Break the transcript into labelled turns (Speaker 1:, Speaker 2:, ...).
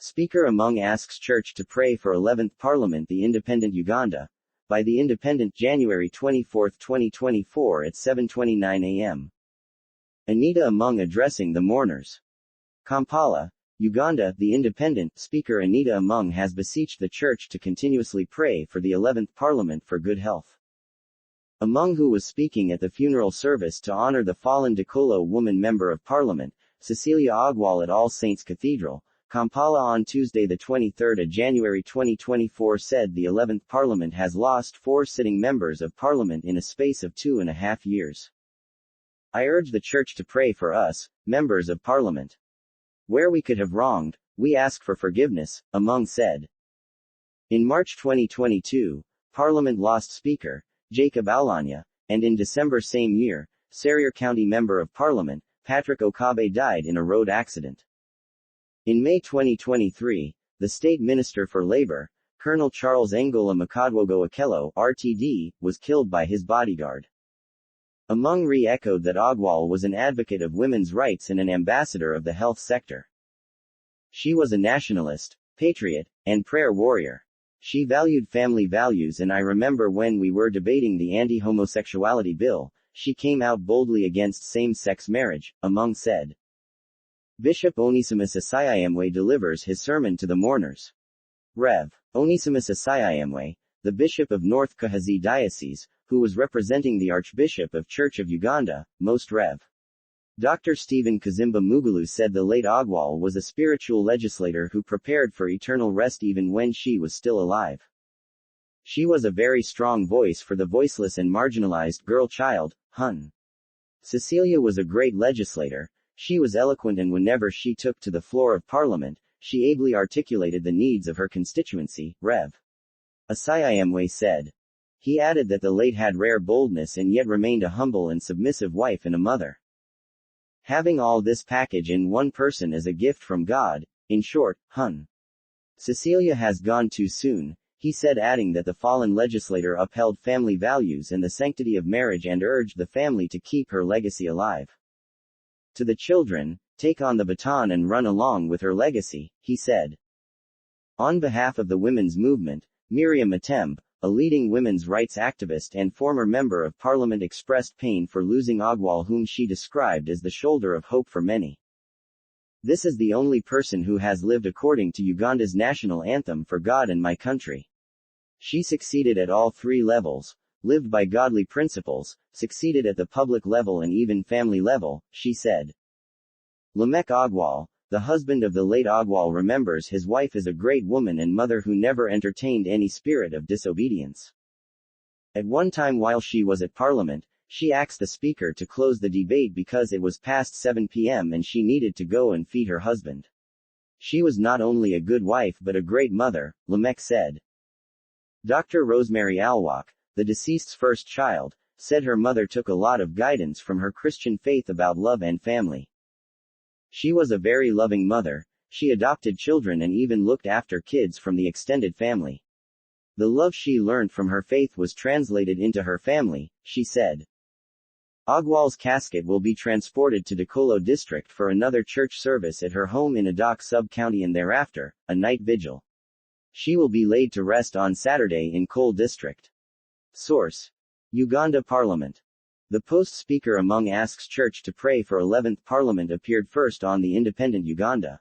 Speaker 1: Speaker Among asks Church to pray for 11th Parliament. The Independent Uganda. By The Independent, January 24, 2024 at 7:29 a.m. Anita Among addressing the mourners. Kampala, Uganda. The Independent. Speaker Anita Among has beseeched the Church to continuously pray for the 11th Parliament for good health. Among, who was speaking at the funeral service to honor the fallen Dokolo woman Member of Parliament, Cecilia Ogwal at All Saints Cathedral, Kampala on Tuesday the 23rd of January 2024 said the 11th Parliament has lost 4 sitting members of Parliament in a space of 2.5 years. I urge the Church to pray for us, members of Parliament. Where we could have wronged, we ask for forgiveness, Among said. In March 2022, Parliament lost Speaker Oulanyah, and in December same year, Serere County Member of Parliament, Patrick Okabe died in a road accident. In May 2023, the State Minister for Labor, Colonel Charles Ngola Makadwogo Okello, RTD, was killed by his bodyguard. Among re-echoed that Ogwal was an advocate of women's rights and an ambassador of the health sector. She was a nationalist, patriot, and prayer warrior. She valued family values, and I remember when we were debating the anti-homosexuality bill, she came out boldly against same-sex marriage, Among said. Bishop Onesimus Asayayemwe delivers his sermon to the mourners. Rev. Onesimus Asayayemwe, the Bishop of North Kahazi Diocese, who was representing the Archbishop of Church of Uganda, Most Rev. Dr. Stephen Kazimba Mugulu said the late Ogwal was a spiritual legislator who prepared for eternal rest even when she was still alive. She was a very strong voice for the voiceless and marginalized girl child, Hun. Cecilia was a great legislator. She was eloquent, and whenever she took to the floor of Parliament, she ably articulated the needs of her constituency, Rev. Asayayemwe said. He added that the late had rare boldness and yet remained a humble and submissive wife and a mother. Having all this package in one person is a gift from God. In short, Hun. Cecilia has gone too soon, he said, adding that the fallen legislator upheld family values and the sanctity of marriage and urged the family to keep her legacy alive. To the children, take on the baton and run along with her legacy, he said. On behalf of the women's movement, Miriam Matembe, a leading women's rights activist and former member of Parliament, expressed pain for losing Ogwal, whom she described as the shoulder of hope for many. This is the only person who has lived according to Uganda's national anthem, for God and my country. She succeeded at all 3 levels, lived by godly principles, succeeded at the public level and even family level, she said. Lamek Ogwal, the husband of the late Ogwal, remembers his wife as a great woman and mother who never entertained any spirit of disobedience. At one time while she was at Parliament, she asked the Speaker to close the debate because it was past 7 p.m. and she needed to go and feed her husband. She was not only a good wife but a great mother, Lamek said. Dr. Rosemary Alwak, the deceased's first child, said her mother took a lot of guidance from her Christian faith about love and family. She was a very loving mother. She adopted children and even looked after kids from the extended family. The love she learned from her faith was translated into her family, she said. Ogwal's casket will be transported to Dokolo district for another church service at her home in Adak sub-county and thereafter, a night vigil. She will be laid to rest on Saturday in Kole district. Source: Uganda Parliament. The Post. Speaker Among asks Church to pray for 11th Parliament appeared first on The Independent Uganda.